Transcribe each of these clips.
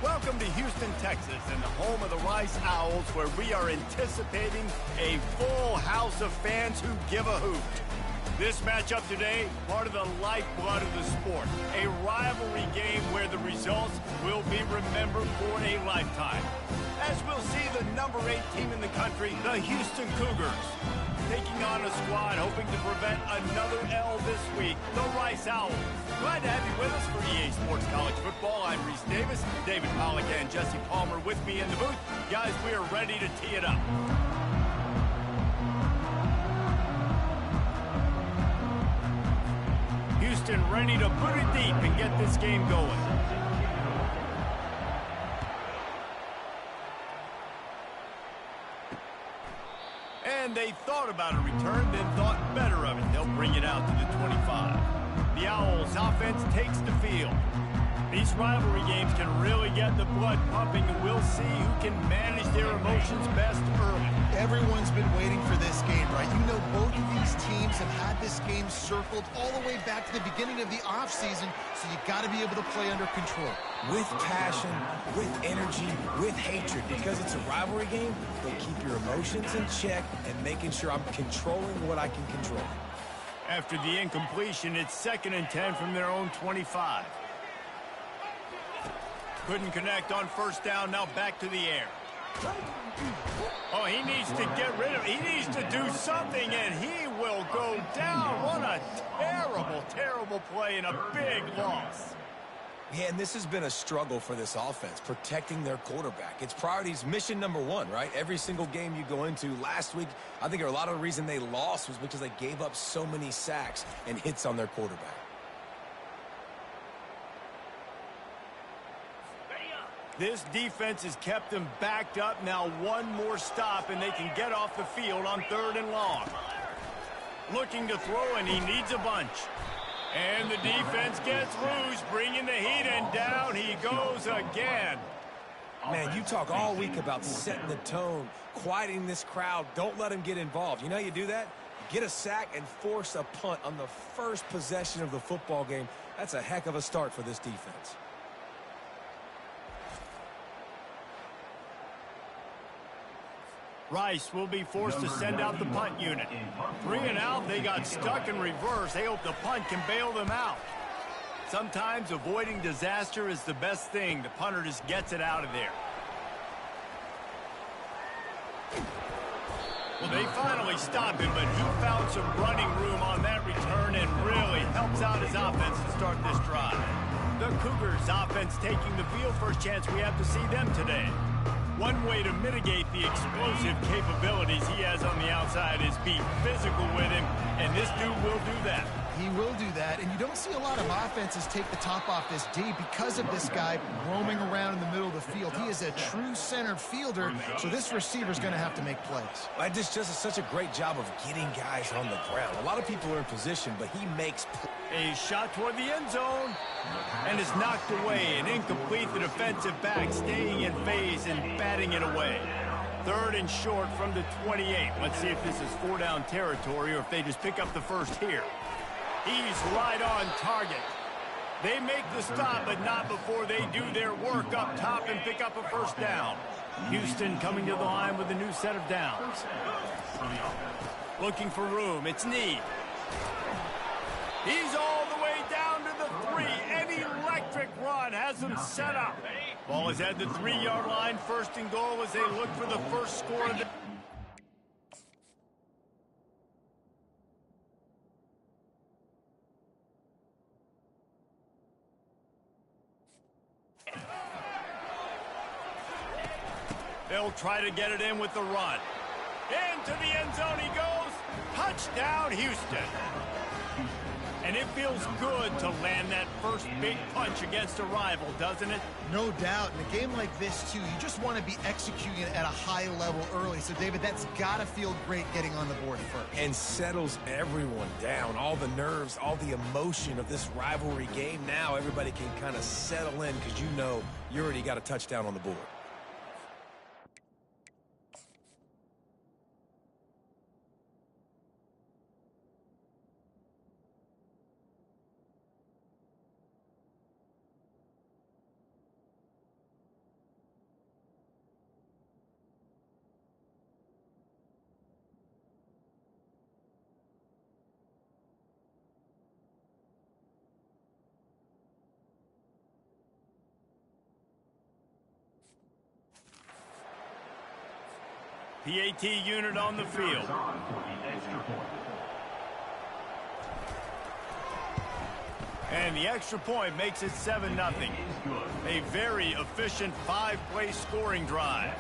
Welcome to Houston, Texas, and the home of the Rice Owls, where we are anticipating a full house of fans who give a hoot. This matchup today, part of the lifeblood of the sport, a rivalry game where the results will be remembered for a lifetime. As we'll see the number 8 team in the country, the Houston Cougars, taking on a squad hoping to prevent another L this week, the Rice Owls. Glad to have you with us for EA Sports College Football. I'm Reese Davis, David Pollack and Jesse Palmer with me in the booth. Guys, we are ready to tee it up. Houston ready to put it deep and get this game going. And they thought about a return, then thought better of it. They'll bring it out to the 25. The Owls offense takes the field. These rivalry games can really get the blood pumping, and we'll see who can manage their emotions best early. Everyone's been waiting for this game, right? You know, both of these teams have had this game circled all the way back to the beginning of the offseason, so you got to be able to play under control. With passion, with energy, with hatred, because it's a rivalry game, but keep your emotions in check and making sure I'm controlling what I can control. After the incompletion, it's 2nd and 10 from their own 25. Couldn't connect on first down, now back to the air. Oh, he needs to get rid of it. He needs to do something, and he will go down. What a terrible, terrible play and a big loss. Yeah, and this has been a struggle for this offense, protecting their quarterback. It's priorities, mission number 1, right? Every single game you go into. Last week, I think a lot of the reason they lost was because they gave up so many sacks and hits on their quarterback. This defense has kept them backed up. Now one more stop, and they can get off the field on 3rd and long. Looking to throw, and he needs a bunch. And the defense gets loose, bringing the heat, and down he goes again. Man, you talk all week about setting the tone, quieting this crowd. Don't let them get involved. You know how you do that? Get a sack and force a punt on the first possession of the football game. That's a heck of a start for this defense. Rice will be forced to send out the punt unit. 3 and out, they got stuck in reverse. They hope the punt can bail them out. Sometimes avoiding disaster is the best thing. The punter just gets it out of there. Well, they finally stop him, but he found some running room on that return and really helps out his offense to start this drive. The Cougars offense taking the field. First chance we have to see them today. One way to mitigate the explosive capabilities he has on the outside is be physical with him, and this dude will do that. He will do that, and you don't see a lot of offenses take the top off this D because of this guy roaming around in the middle of the field. He is a true center fielder, so this receiver's going to have to make plays. I just does such a great job of getting guys on the ground. A lot of people are in position, but he makes a shot toward the end zone, and it's knocked away and incomplete. The defensive back staying in phase and batting it away. 3rd and short from the 28. Let's see if this is 4-down territory or if they just pick up the first here. He's right on target. They make the stop, but not before they do their work up top and pick up a first down. Houston coming to the line with a new set of downs. Looking for room. It's Need. He's all the way down to the 3. An electric run has them set up. Ball is at the 3-yard line. 1st and goal as they look for the first score of the... They'll try to get it in with the run. Into the end zone he goes. Touchdown, Houston. And it feels good to land that first big punch against a rival, doesn't it? No doubt. In a game like this, too, you just want to be executing it at a high level early. So, David, that's got to feel great getting on the board first. And settles everyone down. All the nerves, all the emotion of this rivalry game. Now everybody can kind of settle in because you know you already got a touchdown on the board. PAT unit on the field. And the extra point makes it 7-0. A very efficient 5-play scoring drive.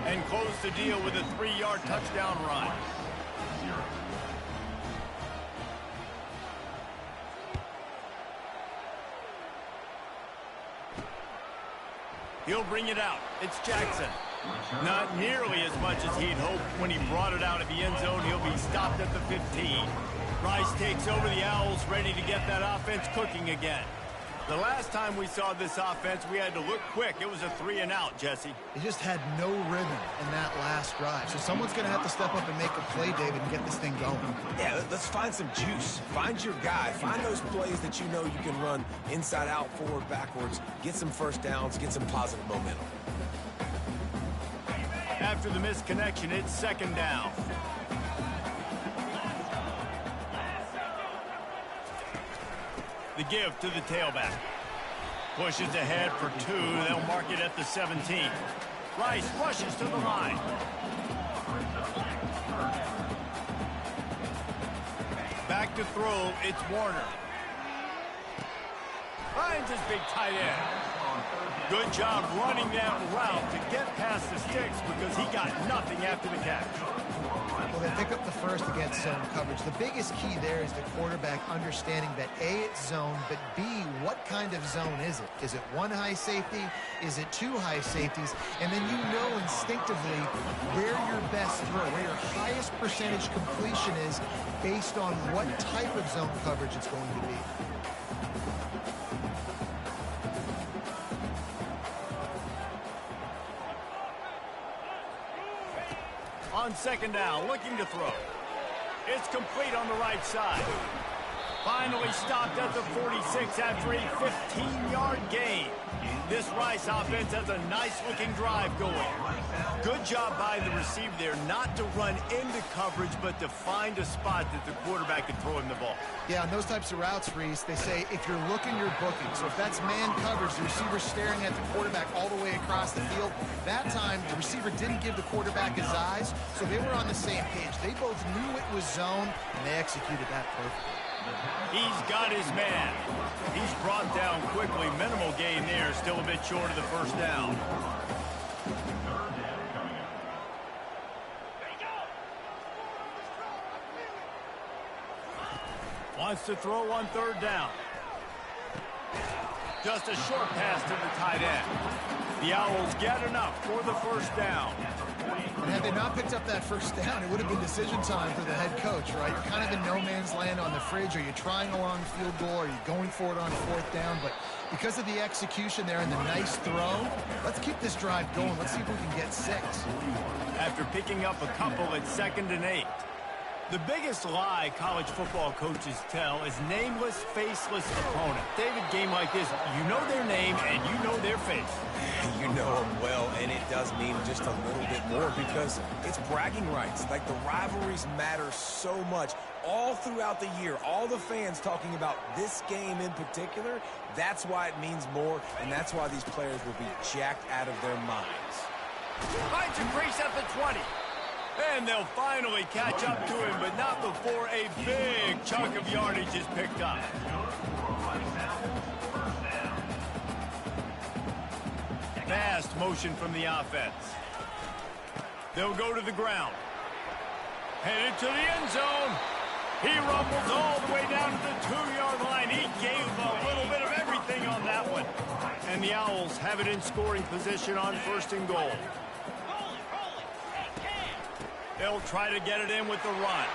And close the deal with a 3-yard touchdown run. He'll bring it out. It's Jackson. Not nearly as much as he'd hoped when he brought it out of the end zone. He'll be stopped at the 15. Rice takes over the Owls, ready to get that offense cooking again. The last time we saw this offense, we had to look quick. It was a 3-and-out, Jesse. He just had no rhythm in that last drive. So someone's going to have to step up and make a play, David, and get this thing going. Yeah, let's find some juice. Find your guy. Find those plays that you know you can run inside out, forward, backwards. Get some first downs. Get some positive momentum. After the missed connection, it's 2nd down. The give to the tailback. Pushes ahead for 2. They'll mark it at the 17. Rice rushes to the line. Back to throw. It's Warner. Finds his big tight end. Good job running that route to get past the sticks because he got nothing after the catch. Well, they pick up the first against zone coverage. The biggest key there is the quarterback understanding that A, it's zone, but B, what kind of zone is it? Is it 1 high safety? Is it 2 high safeties? And then you know instinctively where your best throw, where your highest percentage completion is based on what type of zone coverage it's going to be. On 2nd down, looking to throw. It's complete on the right side. Finally stopped at the 46 after a 15-yard gain. This Rice offense has a nice-looking drive going. Good job by the receiver there not to run into coverage, but to find a spot that the quarterback can throw him the ball. Yeah, on those types of routes, Reese, they say if you're looking, you're booking. So if that's man coverage, the receiver's staring at the quarterback all the way across the field. That time, the receiver didn't give the quarterback his eyes, so they were on the same page. They both knew it was zone, and they executed that perfectly. He's got his man. He's brought down quickly. Minimal gain there, still a bit short of the 1st down. Wants to throw on 3rd down. Just a short pass to the tight end. The Owls get enough for the 1st down. And had they not picked up that 1st down, it would have been decision time for the head coach, right? You're kind of in no man's land on the fridge. Are you trying a long field goal? Are you going for it on 4th down? But because of the execution there and the nice throw, let's keep this drive going. Let's see if we can get 6. After picking up a couple at 2nd and 8. The biggest lie college football coaches tell is nameless, faceless opponent. David, game like this, you know their name and you know their face. You know them well, and it does mean just a little bit more because it's bragging rights. Like, the rivalries matter so much all throughout the year. All the fans talking about this game in particular, that's why it means more, and that's why these players will be jacked out of their minds. Finds a crease at the 20. And they'll finally catch up to him, but not before a big chunk of yardage is picked up. Fast motion from the offense. They'll go to the ground. Headed to the end zone. He rumbles all the way down to the 2-yard line. He gave a little bit of everything on that one. And the Owls have it in scoring position on 1st and goal. They'll try to get it in with the run.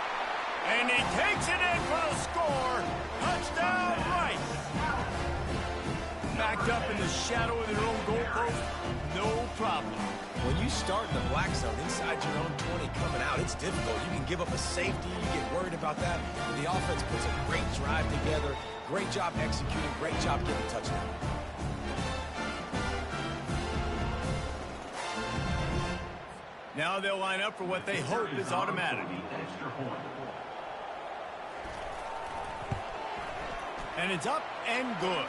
And he takes it in for the score. Touchdown, Rice. Backed up in the shadow of their own goalpost, no problem. When you start in the black zone inside your own 20 coming out, it's difficult. You can give up a safety. You get worried about that. And the offense puts a great drive together. Great job executing. Great job getting a touchdown. Now they'll line up for what they hope is automatic. And it's up and good.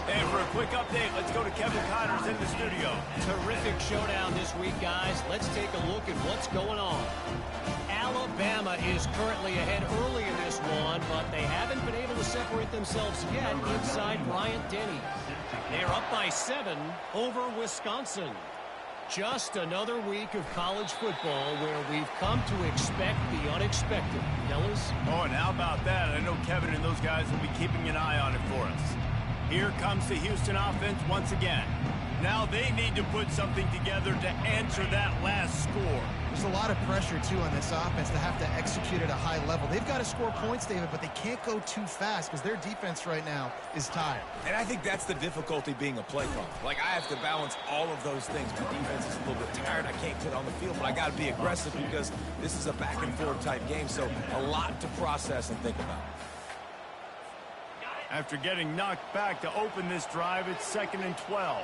And for a quick update, let's go to Kevin Connors in the studio. Terrific showdown this week, guys. Let's take a look at what's going on. Alabama is currently ahead early in this one, but they haven't been able to separate themselves yet inside Bryant-Denny. They're up by 7 over Wisconsin. Just another week of college football where we've come to expect the unexpected. Fellas? Oh, and how about that? I know Kevin and those guys will be keeping an eye on it for us. Here comes the Houston offense once again. Now they need to put something together to answer that last score. There's a lot of pressure, too, on this offense to have to execute at a high level. They've got to score points, David, but they can't go too fast because their defense right now is tired. And I think that's the difficulty being a play caller. Like, I have to balance all of those things. My defense is a little bit tired. I can't get on the field, but I got to be aggressive because this is a back-and-forth type game, so a lot to process and think about. After getting knocked back to open this drive, it's 2nd and 12.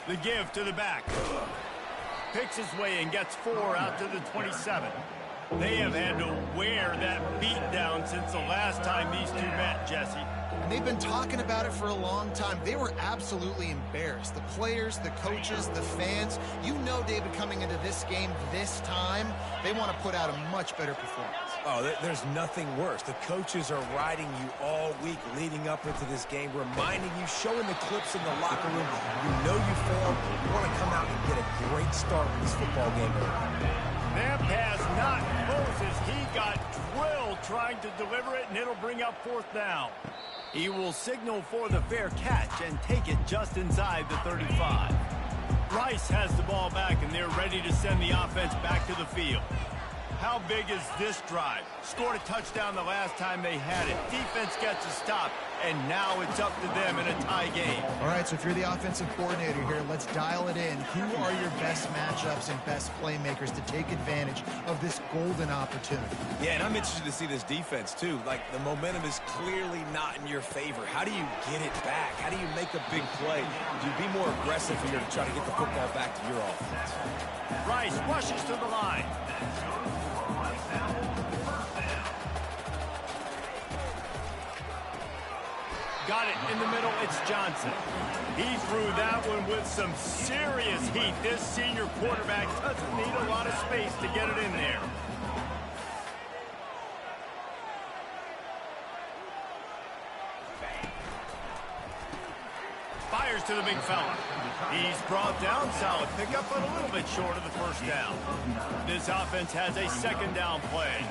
The give to the back. Picks his way and gets 4 out to the 27. They have had to wear that beat down since the last time these two met, Jesse. And they've been talking about it for a long time. They were absolutely embarrassed. The players, the coaches, the fans. You know, David, coming into this game this time, they want to put out a much better performance. Oh, there's nothing worse. The coaches are riding you all week leading up into this game, reminding you, showing the clips in the locker room. You know you failed. You want to come out and get a great start in this football game. That pass not Moses. He got drilled trying to deliver it, and it'll bring up 4th down. He will signal for the fair catch and take it just inside the 35. Rice has the ball back, and they're ready to send the offense back to the field. How big is this drive? Scored a touchdown the last time they had it. Defense gets a stop, and now it's up to them in a tie game. All right, so if you're the offensive coordinator here, let's dial it in. Who are your best matchups and best playmakers to take advantage of this golden opportunity? Yeah, and I'm interested to see this defense, too. Like, the momentum is clearly not in your favor. How do you get it back? How do you make a big play? Do you be more aggressive here to try to get the football back to your offense? Rice rushes to the line. Got it in the middle. It's Johnson. He threw that one with some serious heat. This senior quarterback doesn't need a lot of space to get it in there. Fires to the big fella. He's brought down. Solid pickup, but a little bit short of the 1st down. This offense has a 2nd down play.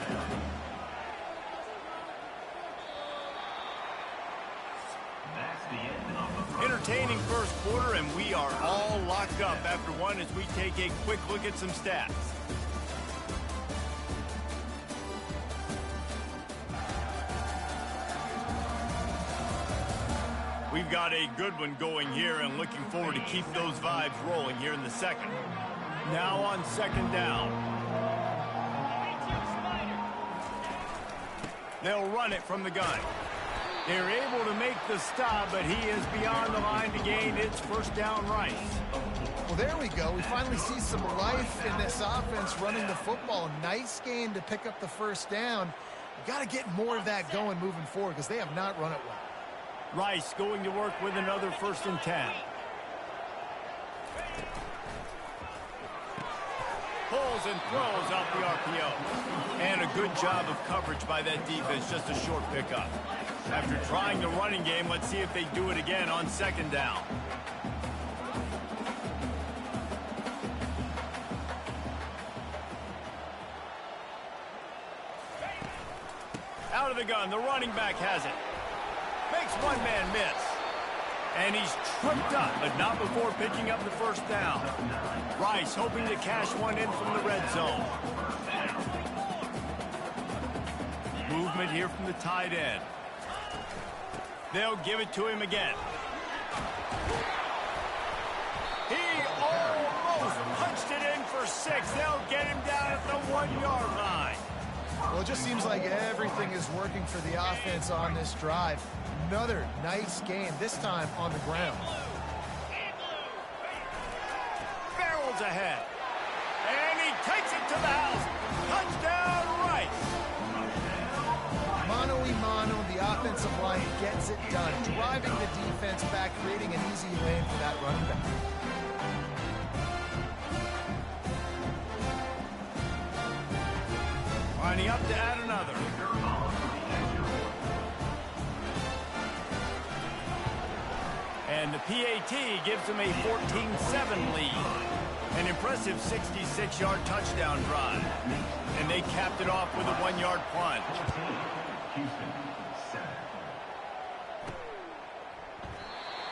Entertaining first quarter, and we are all locked up after one as we take a quick look at some stats. We've got a good one going here and looking forward to keep those vibes rolling here in the 2nd. Now on 2nd down. They'll run it from the gun. They're able to make the stop, but he is beyond the line to gain. It's 1st down Rice. Well, there we go. We finally see some life in this offense running the football. Nice game to pick up the 1st down. You got to get more of that going moving forward because they have not run it well. Rice going to work with another 1st and 10. Pulls and throws out the RPO. And a good job of coverage by that defense, just a short pickup. After trying the running game, let's see if they do it again on 2nd down. Out of the gun, the running back has it. Makes one man miss. And he's tripped up, but not before picking up the 1st down. Rice hoping to cash one in from the red zone. Movement here from the tight end. They'll give it to him again. He almost punched it in for 6. They'll get him down at the 1-yard line. Well, it just seems like everything is working for the offense on this drive. Another nice game, this time on the ground. Barrels ahead. And he takes it to the house. Touchdown, Rice. mono. The offensive line gets it done, driving the defense back, creating an easy lane for that running back. Lining up to add another. And the PAT gives them a 14-7 lead. An impressive 66-yard touchdown drive. And they capped it off with a 1-yard plunge.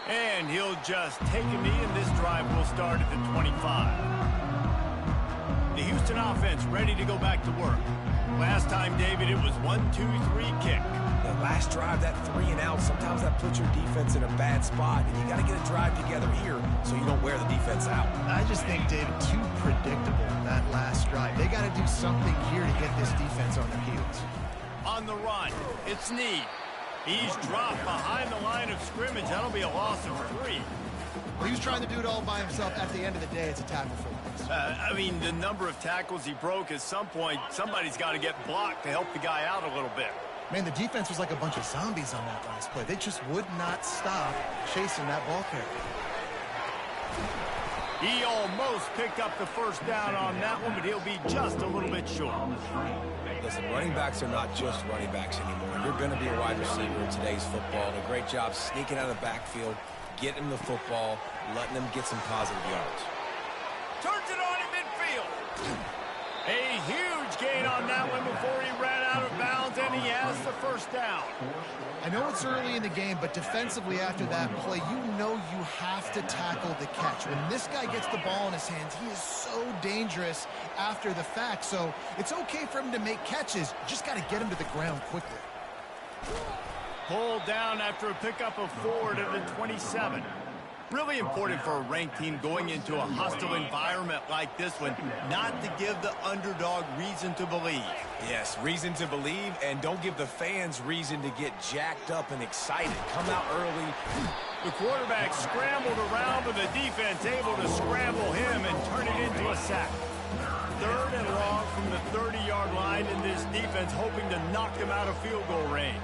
And he'll just take a knee, and this drive will start at the 25. The Houston offense ready to go back to work. Last time, David, it was 1-2-3 kick. The last drive, that 3 and out, sometimes that puts your defense in a bad spot, and you got to get a drive together here so you don't wear the defense out. I just think, David, too predictable, that last drive. They got to do something here to get this defense on their heels. On the run, it's Need. He's dropped behind the line of scrimmage. That'll be a loss of 3. Well, he was trying to do it all by himself. At the end of the day, it's a tackle for loss. I mean, the number of tackles he broke, at some point, somebody's got to get blocked to help the guy out a little bit. Man, the defense was like a bunch of zombies on that last play. They just would not stop chasing that ball carrier. He almost picked up the first down on that one, but he'll be just a little bit short. Listen, running backs are not just running backs anymore. You're going to be a wide receiver in today's football. And a great job sneaking out of the backfield, getting the football, letting them get some positive yards. Turns it on in midfield. A huge gain on that one before he ran out of bounds, and he has the first down. I know it's early in the game, but defensively after that play, you know you have to tackle the catch. When this guy gets the ball in his hands, he is so dangerous after the fact. So it's okay for him to make catches. You just got to get him to the ground quickly. Pulled down after a pickup of 4 to the 27. Really important for a ranked team going into a hostile environment like this one, not to give the underdog reason to believe. Yes, reason to believe, and don't give the fans reason to get jacked up and excited. Come out early. The quarterback scrambled around, but the defense able to scramble him and turn it into a sack. 3rd and long from the 30-yard line, and this defense hoping to knock them out of field goal range.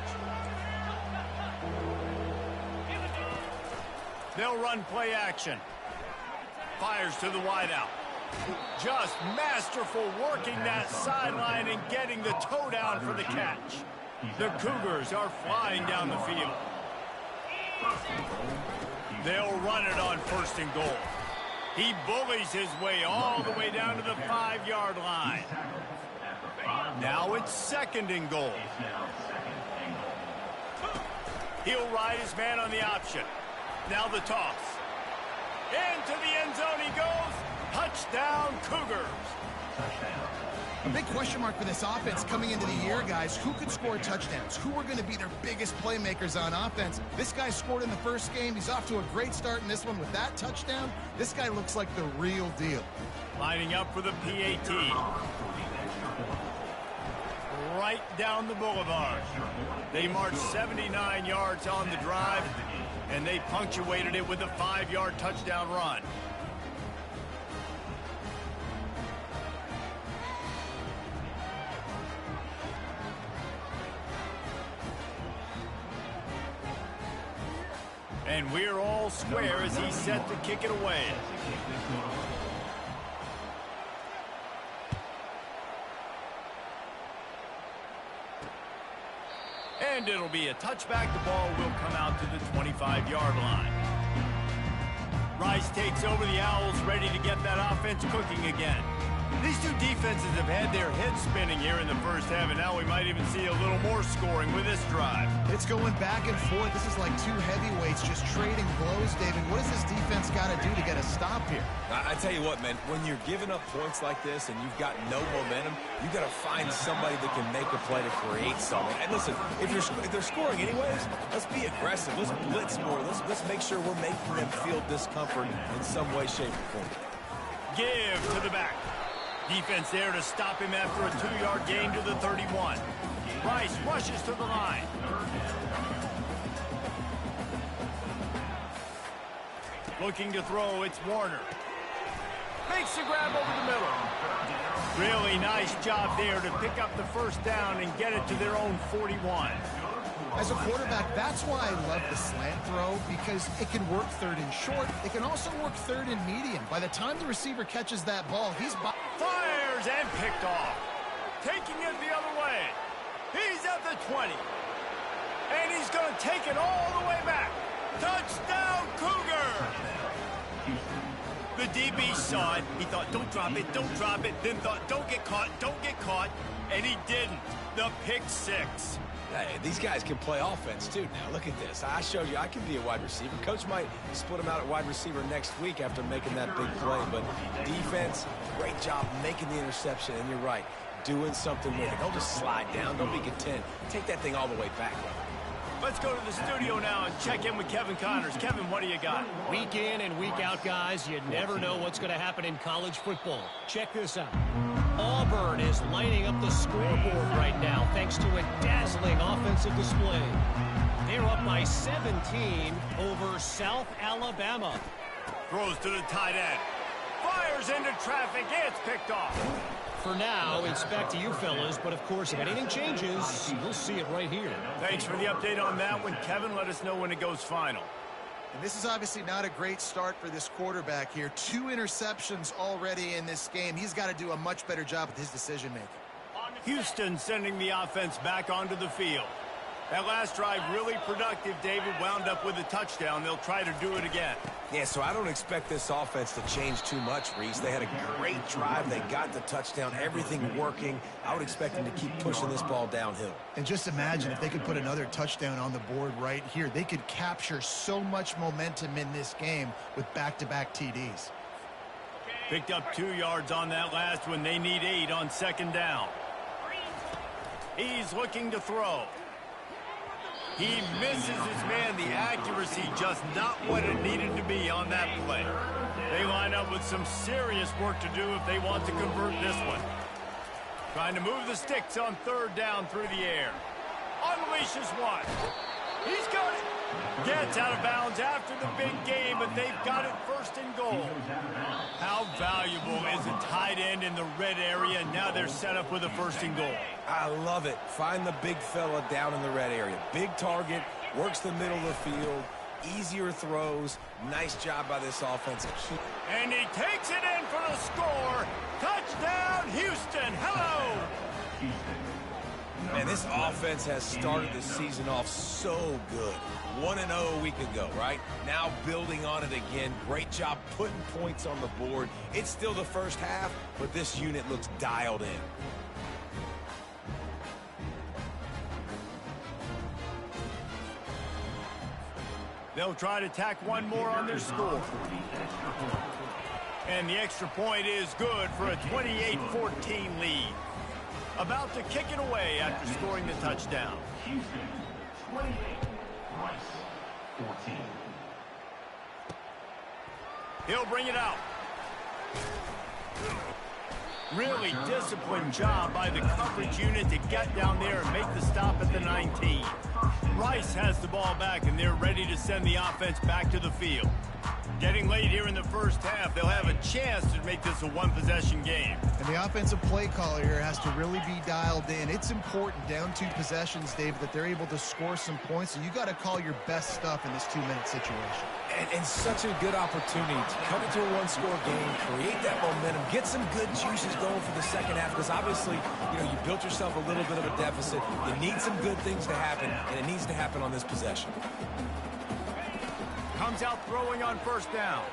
They'll run play action. Fires to the wideout. Just masterful working that sideline and getting the toe down for the catch. The Cougars are flying down the field. They'll run it on 1st and goal. He bullies his way all the way down to the 5-yard line. Now it's 2nd and goal. He'll ride his man on the option. Now the toss. Into the end zone he goes. Touchdown, Cougars. A big question mark for this offense coming into the year, guys. Who could score touchdowns? Who are going to be their biggest playmakers on offense? This guy scored in the first game. He's off to a great start in this one with that touchdown. This guy looks like the real deal. Lining up for the PAT. Right down the boulevard. They marched 79 yards on the drive, and they punctuated it with a 5-yard touchdown run. And we're all square as he's set to kick it away. And it'll be a touchback. The ball will come out to the 25-yard line. Rice takes over the Owls, ready to get that offense cooking again. These two defenses have had their heads spinning here in the first half, and now we might even see a little more scoring with this drive. It's going back and forth. This is like two heavyweights just trading blows, David. What does this defense got to do to get a stop here? I tell you what, man, when you're giving up points like this and you've got no momentum, you got to find somebody that can make a play to create something. And listen, if they're scoring anyways, let's be aggressive. Let's blitz more. Let's make sure we're making them feel discomfort in some way, shape, or form. Give to the back. Defense there to stop him after a 2-yard gain to the 31. Rice rushes to the line. Looking to throw, it's Warner. Makes the grab over the middle. Really nice job there to pick up the first down and get it to their own 41. As a quarterback, that's why I love the slant throw, because it can work third and short. It can also work third and medium. By the time the receiver catches that ball, he's fires and picked off. Taking it the other way. He's at the 20. And he's going to take it all the way back. Touchdown, Cougar! The DB saw it. He thought, don't drop it, don't drop it. Then thought, don't get caught, don't get caught. And he didn't. The pick six. Hey, these guys can play offense, too. Now, look at this. I showed you I can be a wide receiver. Coach might split him out at wide receiver next week after making that big play. But defense, great job making the interception. And you're right, doing something with it. Don't just slide down. Don't be content. Take that thing all the way back. Let's go to the studio now and check in with Kevin Connors. Kevin, what do you got? Week in and week out, guys, you never know what's going to happen in college football. Check this out. Auburn is lighting up the scoreboard right now thanks to a dazzling offensive display. They're up by 17 over South Alabama. Throws to the tight end. Fires into traffic. It's picked off. For now, it's back to you fellas, but of course, if anything changes, you'll see it right here. Thanks for the update on that one, Kevin. Let us know when it goes final. And this is obviously not a great start for this quarterback here. 2 interceptions already in this game. He's got to do a much better job with his decision-making. Houston sending the offense back onto the field. That last drive really productive. David wound up with a touchdown. They'll try to do it again. Yeah, so I don't expect this offense to change too much, Reese. They had a great drive. They got the touchdown. Everything working. I would expect them to keep pushing this ball downhill. And just imagine if they could put another touchdown on the board right here. They could capture so much momentum in this game with back-to-back TDs. Picked up 2 yards on that last one. They need 8 on second down. He's looking to throw. He misses his man. The accuracy just not what it needed to be on that play. They line up with some serious work to do if they want to convert this one. Trying to move the sticks on third down through the air. Unleashes one. He's got it. Gets out of bounds after the big game, but they've got it first and goal. How valuable is a tight end in the red area? Now they're set up with a first and goal. I love it. Find the big fella down in the red area. Big target, works the middle of the field, easier throws. Nice job by this offense. And he takes it in for the score. Touchdown, Houston. Hello. Man, this offense has started the season off so good. 1-0 a week ago, right? Now building on it again. Great job putting points on the board. It's still the first half, but this unit looks dialed in. They'll try to tack one more on their score. And the extra point is good for a 28-14 lead. About to kick it away after scoring the touchdown. He'll bring it out. Really disciplined job by the coverage unit to get down there and make the stop at the 19. Rice has the ball back, and they're ready to send the offense back to the field. Getting late here in the first half, they'll have a chance to make this a one-possession game. And the offensive play caller here has to really be dialed in. It's important down 2 possessions, David, that they're able to score some points, and you got to call your best stuff in this 2-minute situation. And such a good opportunity to come into a one-score game, create that momentum, get some good juices going for the second half, because obviously, you know, you built yourself a little bit of a deficit. You need some good things to happen, and it needs to happen on this possession. Comes out throwing on first down.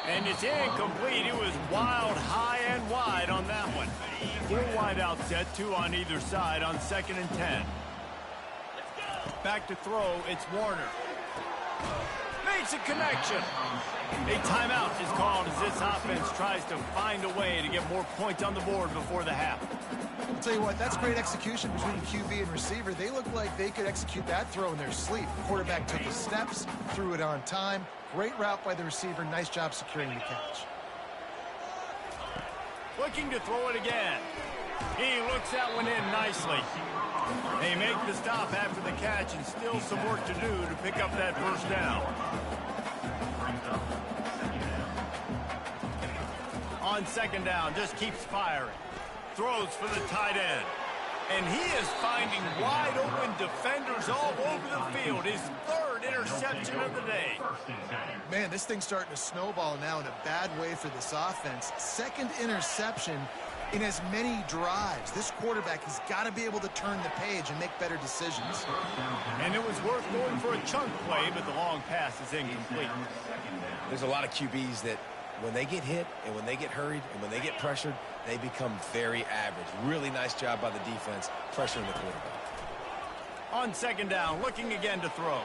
And it's incomplete. It was wild, high and wide on that one. 4 wide out set, 2 on either side on 2nd and 10. Back to throw, it's Warner. Makes a connection. A timeout is called as this offense tries to find a way to get more points on the board before the half. I'll tell you what, that's great execution between QB and receiver. They look like they could execute that throw in their sleep. The quarterback took his steps, threw it on time. Great route by the receiver. Nice job securing the catch. Looking to throw it again. He looks that one in nicely. They make the stop after the catch, and still some work to do to pick up that first down. On second down, just keeps firing. Throws for the tight end. And he is finding wide-open defenders all over the field. His third interception of the day. Man, this thing's starting to snowball now in a bad way for this offense. Second interception in as many drives. This quarterback has got to be able to turn the page and make better decisions. And it was worth going for a chunk play, but the long pass is incomplete. There's a lot of QBs that when they get hit and when they get hurried and when they get pressured, they become very average. Really nice job by the defense pressuring the quarterback. On second down, looking again to throw.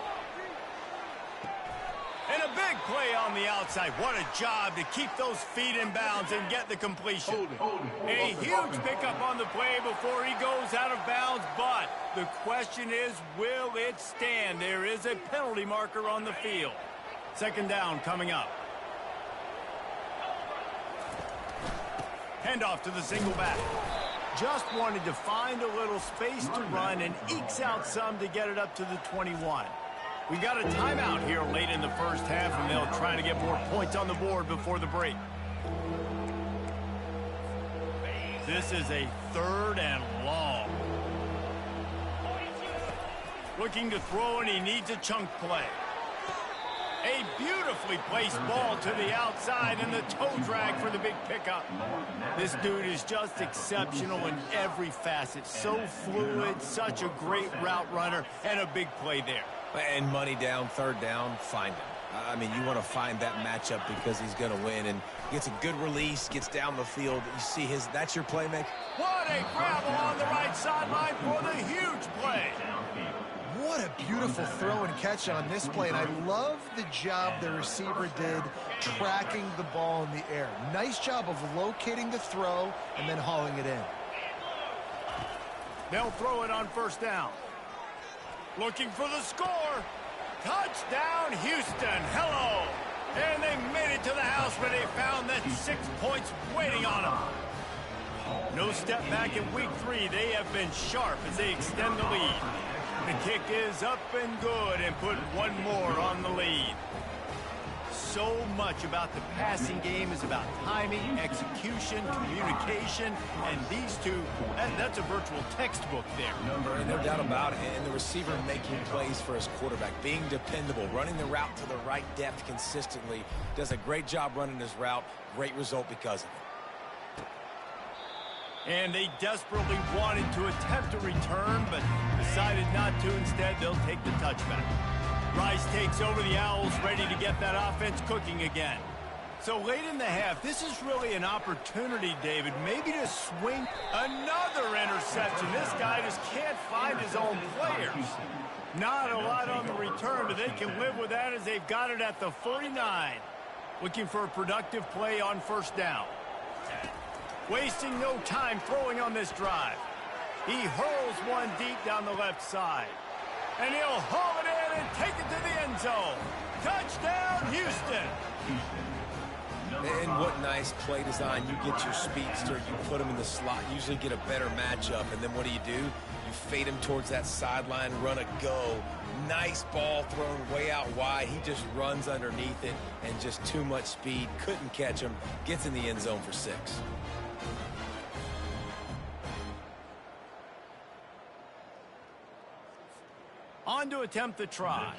And a big play on the outside. What a job to keep those feet in bounds and get the completion. A huge pickup on the play before he goes out of bounds, but the question is, will it stand? There is a penalty marker on the field. Second down coming up. Handoff to the single back. Just wanted to find a little space to run and ekes out some to get it up to the 21. We got a timeout here late in the first half, and they'll try to get more points on the board before the break. This is a third and long. Looking to throw, and he needs a chunk play. A beautifully placed ball to the outside and the toe drag for the big pickup. This dude is just exceptional in every facet. So fluid, such a great route runner, and a big play there. And money down, third down, find him. I mean, you want to find that matchup because he's going to win, and gets a good release, gets down the field. You see that's your playmaker. What a grab along the right sideline for the huge play. What a beautiful throw and catch on this play, and I love the job the receiver did tracking the ball in the air. Nice job of locating the throw and then hauling it in. They'll throw it on first down. Looking for the score. Touchdown, Houston. Hello. And they made it to the house where they found that 6 points waiting on them. No step back in week 3. They have been sharp as they extend the lead. The kick is up and good and put one more on the lead. So much about the passing game is about timing, execution, communication, and these two, that's a virtual textbook there. No doubt about it. And the receiver making plays for his quarterback, being dependable, running the route to the right depth consistently, does a great job running his route. Great result because of it. And they desperately wanted to attempt a return, but decided not to. Instead, they'll take the touchback. Rice takes over the Owls, ready to get that offense cooking again. So late in the half, this is really an opportunity, David, maybe to swing another interception. This guy just can't find his own players. Not a lot on the return, but they can live with that as they've got it at the 49. Looking for a productive play on first down. Wasting no time throwing on this drive. He hurls one deep down the left side. And he'll haul it in and take it to the end zone. Touchdown, Houston. And what nice play design. You get your speedster, you put him in the slot, usually get a better matchup. And then what do? You fade him towards that sideline, run a go. Nice ball thrown way out wide. He just runs underneath it and just too much speed. Couldn't catch him. Gets in the end zone for 6. On to attempt the try.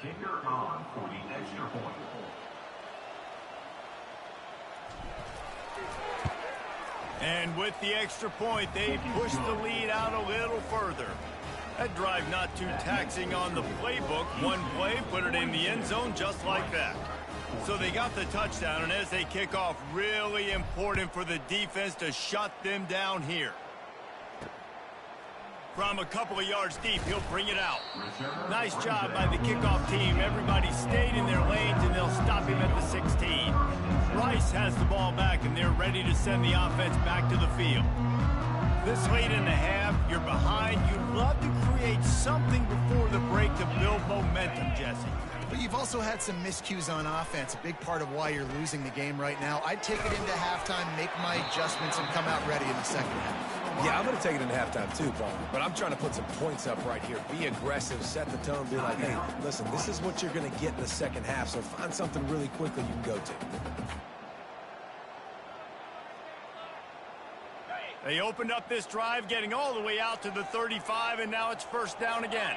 And with the extra point, they push the lead out a little further. That drive not too taxing on the playbook. One play, put it in the end zone just like that. So they got the touchdown, and as they kick off, really important for the defense to shut them down here. From a couple of yards deep, he'll bring it out. Nice job by the kickoff team. Everybody stayed in their lanes, and they'll stop him at the 16. Rice has the ball back, and they're ready to send the offense back to the field. This late in the half, you're behind. You'd love to create something before the break to build momentum, Jesse. But you've also had some miscues on offense, a big part of why you're losing the game right now. I'd take it into halftime, make my adjustments, and come out ready in the second half. Yeah, I'm going to take it into halftime too, Paul. But I'm trying to put some points up right here. Be aggressive, set the tone, be like, hey, listen, this is what you're going to get in the second half, so find something really quickly you can go to. They opened up this drive, getting all the way out to the 35, and now it's first down again.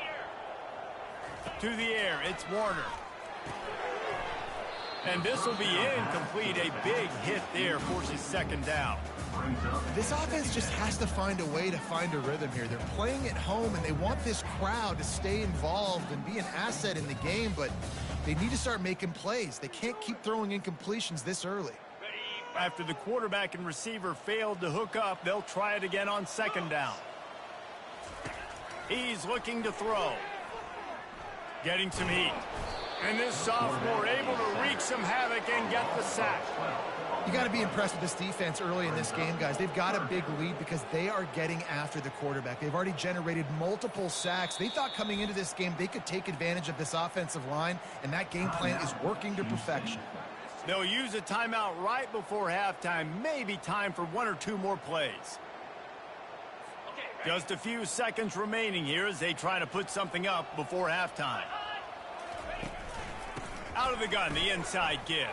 To the air, it's Warner. And this will be incomplete. A big hit there forces second down. This offense just has to find a way to find a rhythm here. They're playing at home, and they want this crowd to stay involved and be an asset in the game, but they need to start making plays. They can't keep throwing incompletions this early. After the quarterback and receiver failed to hook up, they'll try it again on second down. He's looking to throw. Getting some heat. And this sophomore able to wreak some havoc and get the sack. You got to be impressed with this defense early in this game, guys. They've got a big lead because they are getting after the quarterback. They've already generated multiple sacks. They thought coming into this game they could take advantage of this offensive line, and that game plan is working to perfection. They'll use a timeout right before halftime. Maybe time for one or two more plays. Just a few seconds remaining here as they try to put something up before halftime. Out of the gun, the inside give.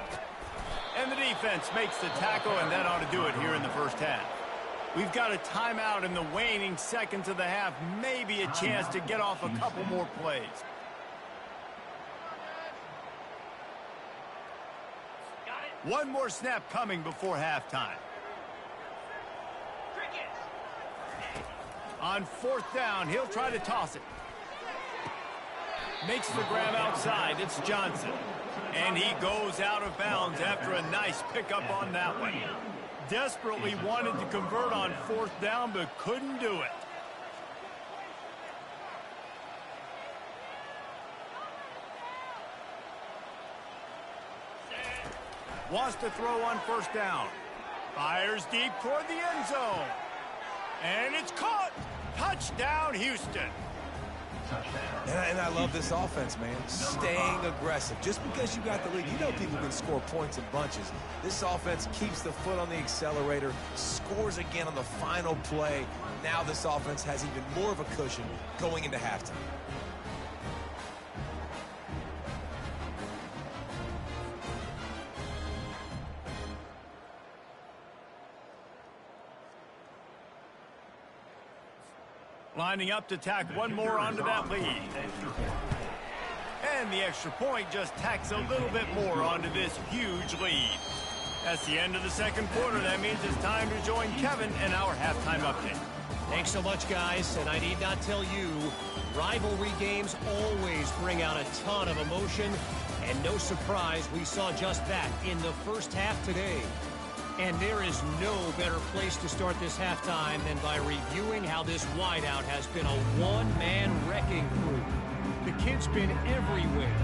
And the defense makes the tackle, and that ought to do it here in the first half. We've got a timeout in the waning seconds of the half. Maybe a chance to get off a couple more plays. One more snap coming before halftime. On fourth down, he'll try to toss it. Makes the grab outside. It's Johnson. And he goes out of bounds after a nice pickup on that one. Desperately wanted to convert on fourth down, but couldn't do it. Wants to throw on first down. Fires deep toward the end zone. And it's caught. Touchdown, Houston. And I love this offense, man. Staying aggressive. Just because you got the lead, you know people can score points in bunches. This offense keeps the foot on the accelerator, scores again on the final play. Now this offense has even more of a cushion going into halftime. Lining up to tack one more onto that lead. And the extra point just tacks a little bit more onto this huge lead. That's the end of the second quarter. That means it's time to join Kevin in our halftime update. Thanks so much, guys. And I need not tell you, rivalry games always bring out a ton of emotion. And no surprise, we saw just that in the first half today. And there is no better place to start this halftime than by reviewing how this wideout has been a one-man wrecking crew. The kid's been everywhere.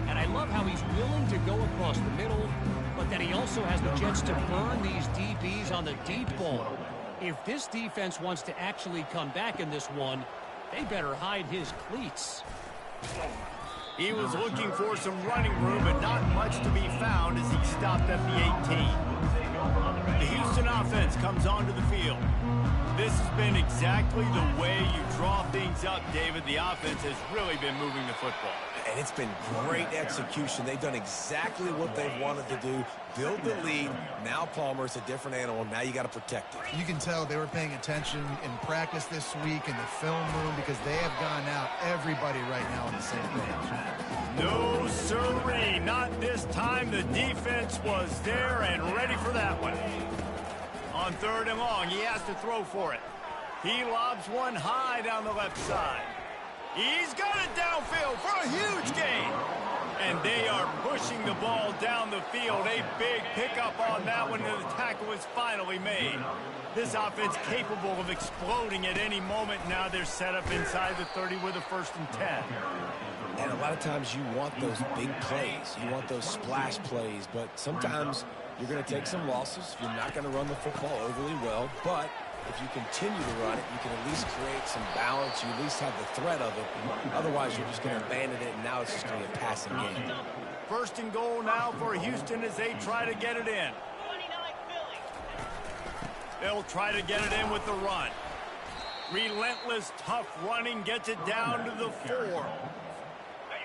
And I love how he's willing to go across the middle, but that he also has the jets to burn these DBs on the deep ball. If this defense wants to actually come back in this one, they better hide his cleats. He was looking for some running room, but not much to be found as he stopped at the 18. The Houston offense comes onto the field. This has been exactly the way you draw things up, David. The offense has really been moving the football. And it's been great execution. They've done exactly what they've wanted to do. Build the lead. Now Palmer's a different animal. Now you got to protect it. You can tell they were paying attention in practice this week in the film room because they have gone out everybody right now on the same page. No sirree, not this time. The defense was there and ready for that one. On third and long, he has to throw for it. He lobs one high down the left side. He's got it downfield for a huge gain. And they are pushing the ball down the field. A big pickup on that one, and the tackle is finally made. This offense capable of exploding at any moment. Now they're set up inside the 30 with a 1st and 10. And a lot of times you want those big plays. You want those splash plays. But sometimes you're going to take some losses. You're not going to run the football overly well. But if you continue to run it, you can at least create some balance. You at least have the threat of it. Otherwise, you're just going to abandon it, and now it's just going to be a passing game. 1st and goal now for Houston as they try to get it in. They'll try to get it in with the run. Relentless, tough running gets it down to the 4.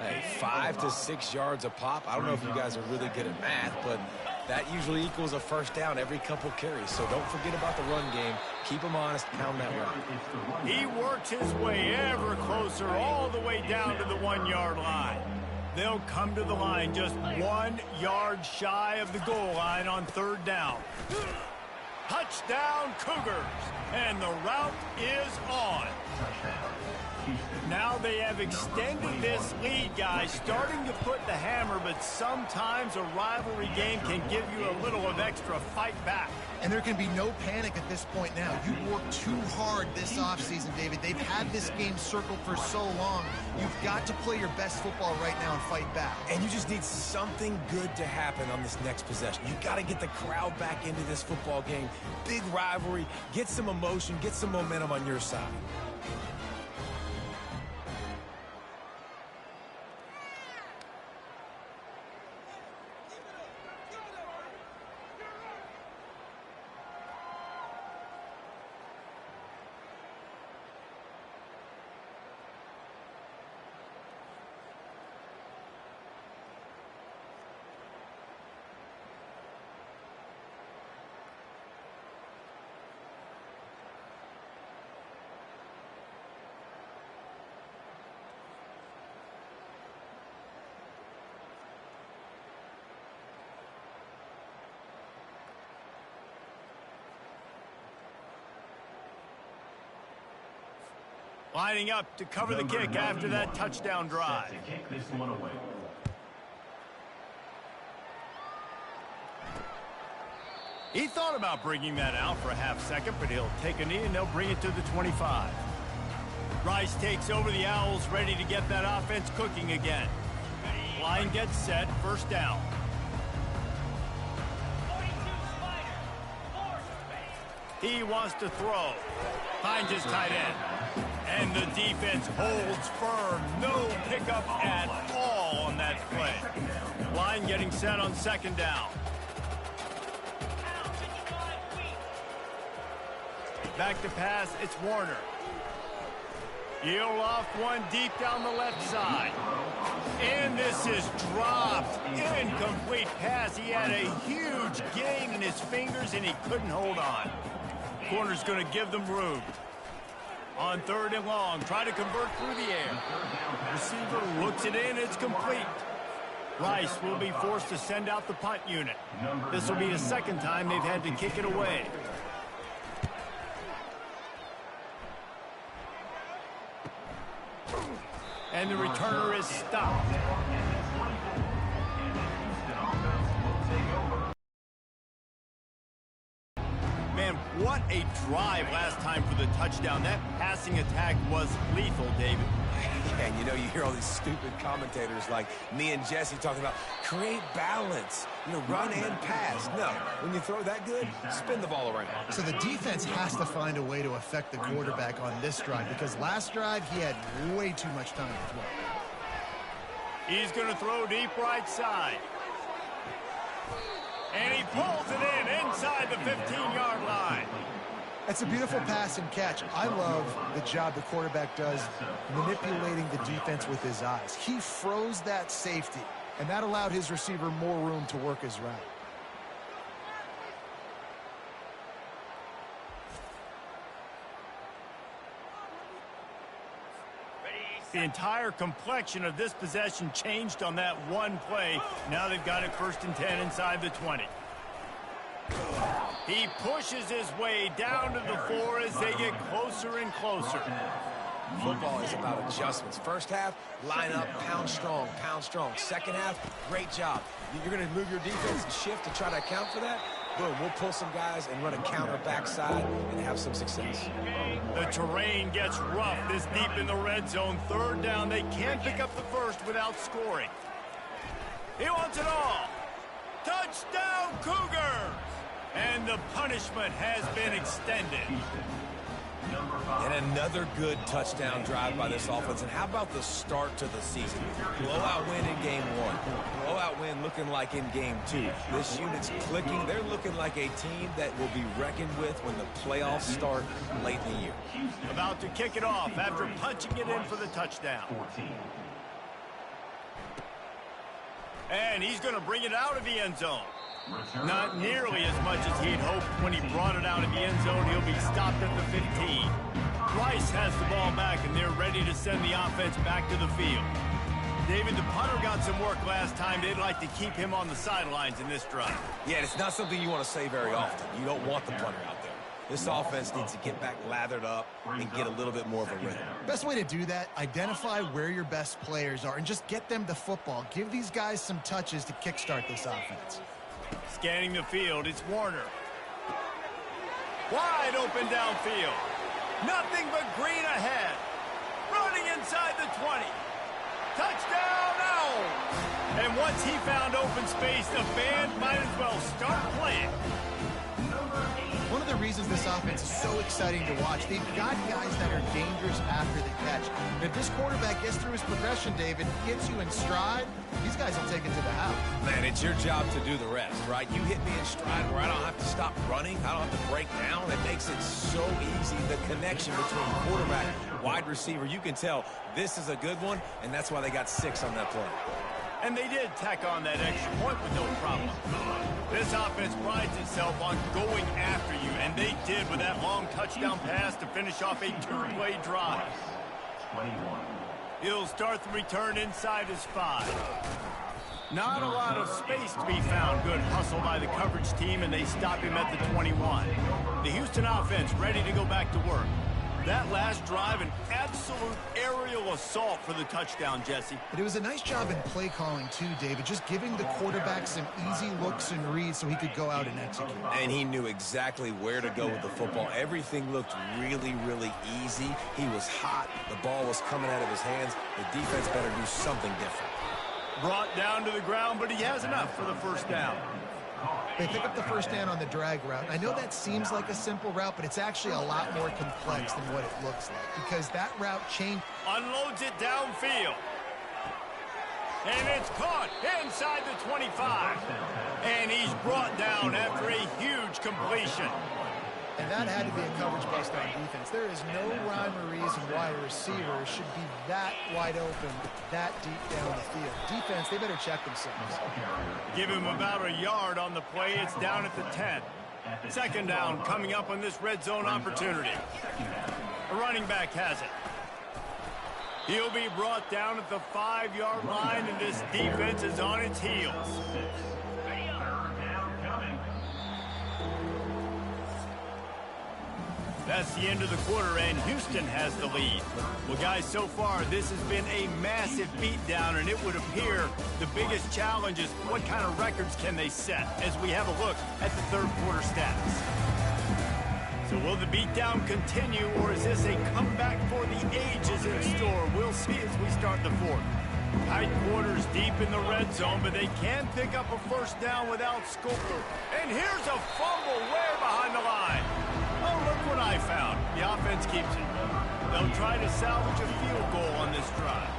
Hey, 5 to 6 yards a pop. I don't know if you guys are really good at math, but that usually equals a first down every couple carries. So don't forget about the run game. Keep them honest. Pound that rock. He works his way ever closer all the way down to the 1-yard line. They'll come to the line just 1 yard shy of the goal line on 3rd down. Touchdown, Cougars. And the route is on. Now they have extended this lead, guys, starting to put the hammer, but sometimes a rivalry game can give you a little of extra fight back. And there can be no panic at this point now. You worked too hard this offseason, David. They've had this game circled for so long. You've got to play your best football right now and fight back. And you just need something good to happen on this next possession. You got to get the crowd back into this football game. Big rivalry. Get some emotion. Get some momentum on your side. Lining up to cover the kick after that touchdown drive. He thought about bringing that out for a half second, but he'll take a knee and they'll bring it to the 25. Rice takes over the Owls, ready to get that offense cooking again. Line gets set, 1st down. He wants to throw. Finds his tight end. And the defense holds firm. No pickup at all on that play. Line getting set on 2nd down. Back to pass, it's Warner. He'll off one deep down the left side. And this is dropped. Incomplete pass. He had a huge gain in his fingers and he couldn't hold on. Corner's going to give them room. On 3rd and long, try to convert through the air. Receiver looks it in, it's complete. Rice will be forced to send out the punt unit. This will be the 2nd time they've had to kick it away. And the returner is stopped. Man, what a drive last time for the touchdown. That passing attack was lethal, David. And you know, you hear all these stupid commentators like me and Jesse talking about create balance, you know, run and pass. No, when you throw that good, spin the ball around. So the defense has to find a way to affect the quarterback on this drive because last drive he had way too much time to throw. He's going to throw deep right side. And he pulls it in inside the 15-yard line. That's a beautiful pass and catch. I love the job the quarterback does manipulating the defense with his eyes. He froze that safety, and that allowed his receiver more room to work his route. The entire complexion of this possession changed on that one play. Now they've got it 1st and 10 inside the 20. He pushes his way down to the 4 as they get closer and closer. Football is about adjustments. First half, line up, pound strong, pound strong. Second half, great job. You're going to move your defense and shift to try to account for that. Boom, we'll pull some guys and run a counter backside and have some success. The terrain gets rough this deep in the red zone. 3rd down, they can't pick up the first without scoring. He wants it all. Touchdown, Cougars! And the punishment has been extended. And another good touchdown drive by this offense. And how about the start to the season? Blowout win in game 1. Blowout win looking like in game 2. This unit's clicking. They're looking like a team that will be reckoned with when the playoffs start late in the year. About to kick it off after punching it in for the touchdown. And he's going to bring it out of the end zone. Not nearly as much as he'd hoped when he brought it out of the end zone. He'll be stopped at the 15. Rice has the ball back, and they're ready to send the offense back to the field. David, the punter got some work last time. They'd like to keep him on the sidelines in this drive. Yeah, it's not something you want to say very often. You don't want the punter out there. This offense needs to get back lathered up and get a little bit more of a rhythm. Best way to do that, identify where your best players are and just get them the football. Give these guys some touches to kickstart this offense. Scanning the field, it's Warner. Wide open downfield. Nothing but green ahead. Running inside the 20. Touchdown now! And once he found open space, the band might as well start playing. One of the reasons this offense is so exciting to watch, they've got guys that are dangerous after the catch. And if this quarterback gets through his progression, David, gets you in stride, these guys will take it to the house. Man, it's your job to do the rest, right? You hit me in stride where I don't have to stop running. I don't have to break down. It makes it so easy, the connection between quarterback, wide receiver. You can tell this is a good one, and that's why they got 6 on that play. And they did tack on that extra point with no problem. This offense prides itself on going after you, and they did with that long touchdown pass to finish off a 2-play drive. He'll start the return inside his 5. Not a lot of space to be found. Good hustle by the coverage team, and they stop him at the 21. The Houston offense ready to go back to work. That last drive, an absolute aerial assault for the touchdown, Jesse. But it was a nice job in play calling, too, David, just giving the quarterback some easy looks and reads so he could go out and execute. And he knew exactly where to go with the football. Everything looked really, really easy. He was hot. The ball was coming out of his hands. The defense better do something different. Brought down to the ground, but he has enough for the first down. They pick up the first down on the drag route. I know that seems like a simple route, but it's actually a lot more complex than what it looks like because that route changed. Unloads it downfield. And it's caught inside the 25. And he's brought down after a huge completion. And that had to be a coverage bust on defense. There is no rhyme or reason why a receiver should be that wide open, that deep down the field. Defense, they better check themselves. Give him about a yard on the play. It's down at the 10. Second down coming up on this red zone opportunity. The running back has it. He'll be brought down at the 5-yard line, and this defense is on its heels. That's the end of the quarter, and Houston has the lead. Well, guys, so far, this has been a massive beatdown, and it would appear the biggest challenge is what kind of records can they set as we have a look at the third quarter stats. So will the beatdown continue, or is this a comeback for the ages in store? We'll see as we start the fourth. Tight quarters deep in the red zone, but they can pick up a first down without scoring. And here's a fumble way behind the line. Oh, look what I found. The offense keeps it. They'll try to salvage a field goal on this drive.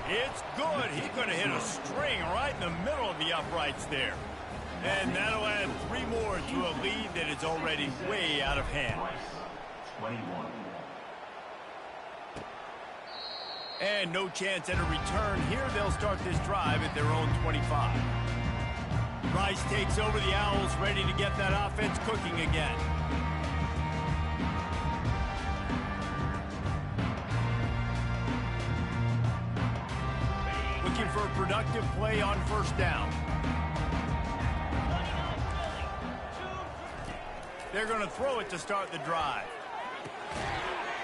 It's good. He could have hit a string right in the middle of the uprights there. And that'll add 3 more to a lead that is already way out of hand. 21. And no chance at a return here. They'll start this drive at their own 25. Rice takes over the Owls, ready to get that offense cooking again. Looking for a productive play on first down. They're going to throw it to start the drive.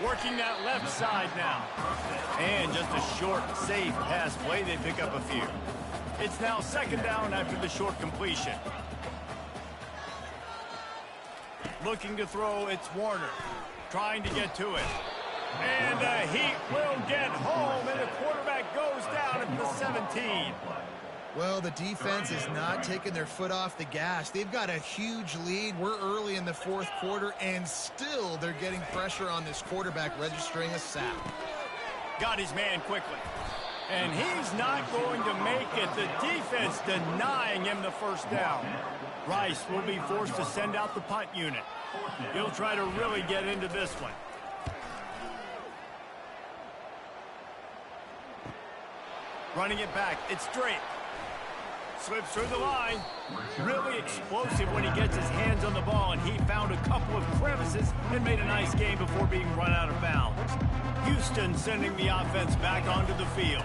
Working that left side now. And just a short, safe pass play. They pick up a few. It's now second down after the short completion. Looking to throw, it's Warner. Trying to get to it. And he will get home, and the quarterback goes down at the 17. Well, the defense is not taking their foot off the gas. They've got a huge lead. We're early in the fourth quarter, and still they're getting pressure on this quarterback, registering a sack. Got his man quickly. And he's not going to make it. The defense denying him the first down. Rice will be forced to send out the punt unit. He'll try to really get into this one. Running it back. It's straight. Slips through the line. Really explosive when he gets his hands on the ball, and he found a couple of crevices and made a nice game before being run out of bounds. Houston sending the offense back onto the field.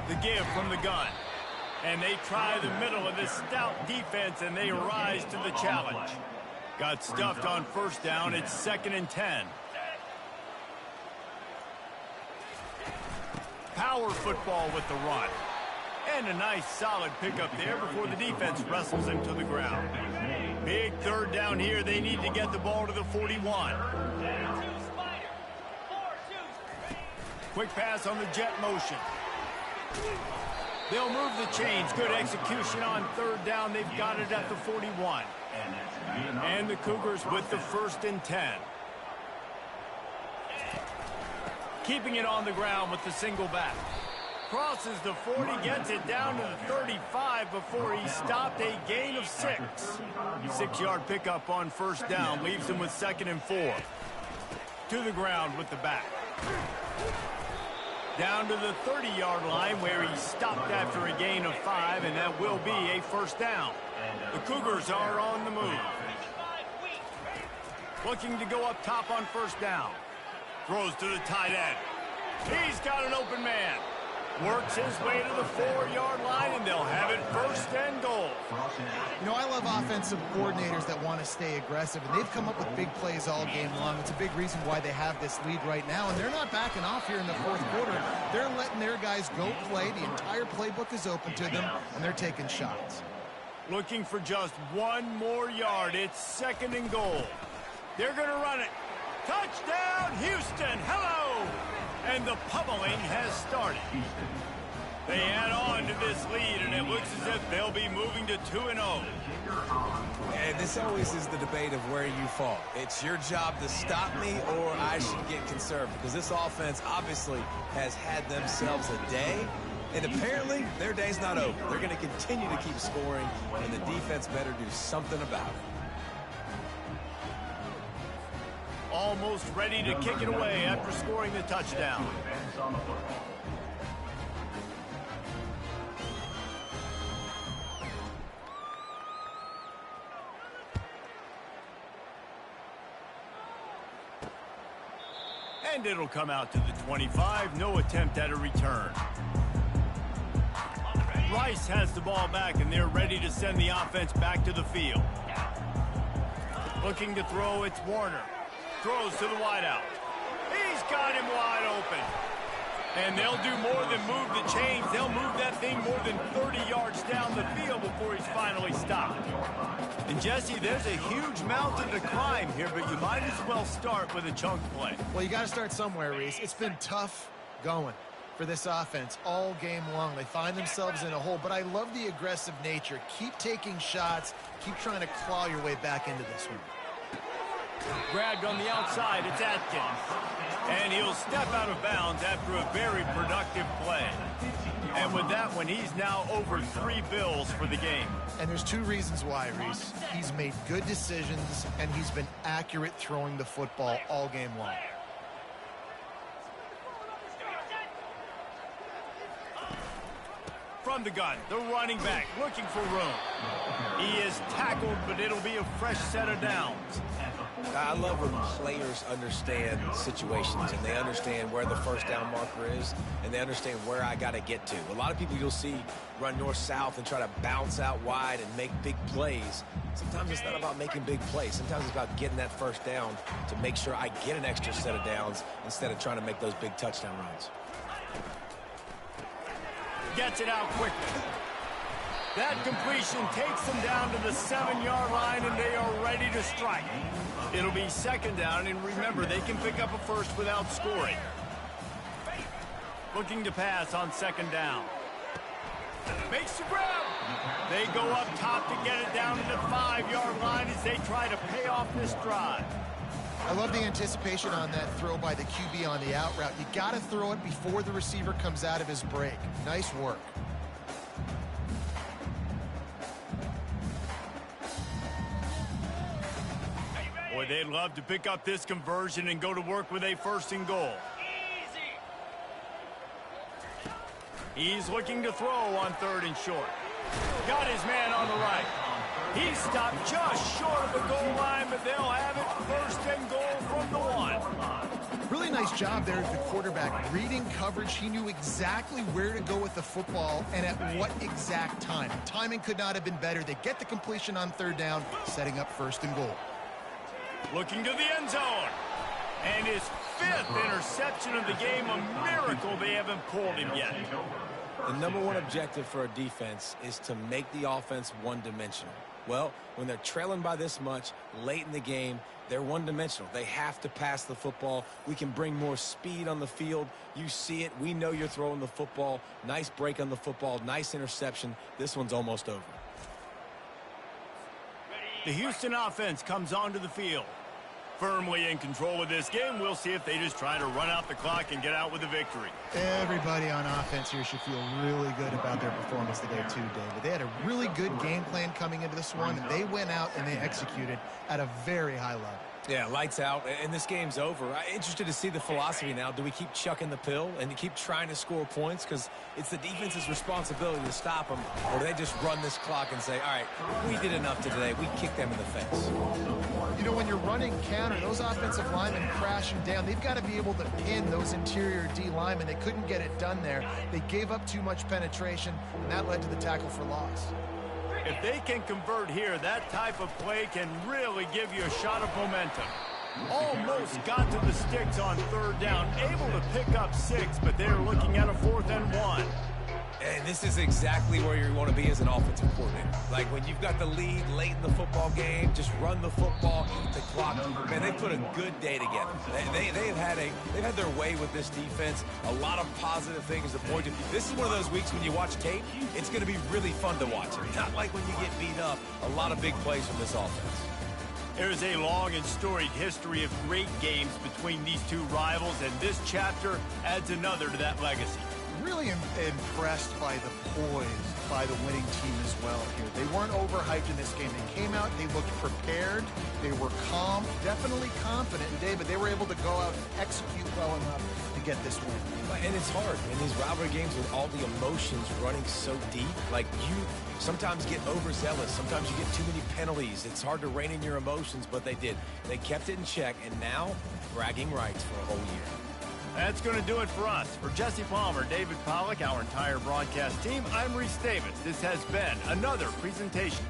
The give from the gun. And they try the middle of this stout defense, and they rise to the challenge. Got stuffed on first down. It's 2nd and 10. Power football with the run. And a nice solid pickup there before the defense wrestles him to the ground. Big 3rd down here. They need to get the ball to the 41. Quick pass on the jet motion. They'll move the chains. Good execution on 3rd down. They've got it at the 41. And the Cougars with the 1st and 10. Keeping it on the ground with the single back. Crosses the 40, gets it down to the 35 before he stopped. A gain of 6. 6-yard pickup on 1st down. Leaves him with 2nd and 4. To the ground with the back. Down to the 30-yard line where he stopped after a gain of 5, and that will be a 1st down. The Cougars are on the move. Looking to go up top on 1st down. Throws to the tight end. He's got an open man. Works his way to the 4-yard line, and they'll have it 1st and goal. You know, I love offensive coordinators that want to stay aggressive, and they've come up with big plays all game long. It's a big reason why they have this lead right now, and they're not backing off here in the 4th quarter. They're letting their guys go play. The entire playbook is open to them, and they're taking shots. Looking for just 1 more yard. It's 2nd and goal. They're going to run it. Touchdown, Houston. Hello. And the pummeling has started. They add on to this lead, and it looks as if they'll be moving to 2-0. And this always is the debate of where you fall. It's your job to stop me, or I should get conservative. Because this offense obviously has had themselves a day, and apparently their day's not over. They're going to continue to keep scoring, and the defense better do something about it. Almost ready to kick it away after scoring the touchdown. And it'll come out to the 25. No attempt at a return. Rice has the ball back, and they're ready to send the offense back to the field. Looking to throw, it's Warner. Throws to the wideout. He's got him wide open. And they'll do more than move the chains. They'll move that thing more than 30 yards down the field before he's finally stopped. And, Jesse, there's a huge mountain to climb here, but you might as well start with a chunk play. Well, you got to start somewhere, Reese. It's been tough going for this offense all game long. They find themselves in a hole, but I love the aggressive nature. Keep taking shots. Keep trying to claw your way back into this one. Grabbed on the outside, it's Atkins. And he'll step out of bounds after a very productive play. And with that one, he's now over 3 bills for the game. And there's 2 reasons why, Reese. He's made good decisions, and he's been accurate throwing the football all game long. From the gun, the running back looking for room. He is tackled, but it'll be a fresh set of downs. I love when players understand situations, and they understand where the 1st down marker is, and they understand where I got to get to. A lot of people you'll see run north-south and try to bounce out wide and make big plays. Sometimes it's not about making big plays. Sometimes it's about getting that 1st down to make sure I get an extra set of downs instead of trying to make those big touchdown runs. Gets it out quickly. That completion takes them down to the 7-yard line, and they are ready to strike. It'll be 2nd down, and remember, they can pick up a first without scoring. Looking to pass on 2nd down. Makes the grab. They go up top to get it down to the 5-yard line as they try to pay off this drive. I love the anticipation on that throw by the QB on the out route. You got to throw it before the receiver comes out of his break. Nice work. Boy, they'd love to pick up this conversion and go to work with a 1st and goal. He's looking to throw on 3rd and short. got his man on the right. He stopped just short of the goal line, but they'll have it first and goal from the 1. Really nice job there as the quarterback reading coverage. He knew exactly where to go with the football and at what exact time. Timing could not have been better. They get the completion on 3rd down, setting up first and goal. Looking to the end zone. And his 5th interception of the game, a miracle they haven't pulled him yet. The #1 objective for a defense is to make the offense one-dimensional. Well, when they're trailing by this much late in the game, they're one-dimensional. They have to pass the football. We can bring more speed on the field. You see it. We know you're throwing the football. Nice break on the football. Nice interception. This one's almost over. The Houston offense comes onto the field. Firmly in control of this game. We'll see if they just try to run out the clock and get out with a victory. Everybody on offense here should feel really good about their performance today too, David. They had a really good game plan coming into this one, and they went out and they executed at a very high level. Yeah, lights out, and this game's over. I'm interested to see the philosophy now. Do we keep chucking the pill and keep trying to score points? Because it's the defense's responsibility to stop them. Or do they just run this clock and say, all right, we did enough today. We kicked them in the face. You know, when you're running counter, those offensive linemen crashing down, they've got to be able to pin those interior D linemen. They couldn't get it done there. They gave up too much penetration, and that led to the tackle for loss. If they can convert here, that type of play can really give you a shot of momentum. Almost got to the sticks on 3rd down, able to pick up 6, but they're looking at a 4th and 1. And this is exactly where you want to be as an offensive coordinator. Like when you've got the lead late in the football game, just run the football, eat the clock. Man, they put a good day together. They've had their way with this defense. A lot of positive things to point to. This is one of those weeks when you watch tape, it's going to be really fun to watch. Not like when you get beat up. A lot of big plays from this offense. There's a long and storied history of great games between these two rivals, and this chapter adds another to that legacy. Really impressed by the poise by the winning team as well here. They weren't overhyped in this game. They came out, they looked prepared, they were calm, definitely confident. And David, they were able to go out and execute well enough to get this win. And it's hard in these rivalry games with all the emotions running so deep. Like you sometimes get overzealous. Sometimes you get too many penalties. It's hard to rein in your emotions, but they did. They kept it in check, and now bragging rights for a whole year. That's going to do it for us. For Jesse Palmer, David Pollack, our entire broadcast team, I'm Reese Davis. This has been another presentation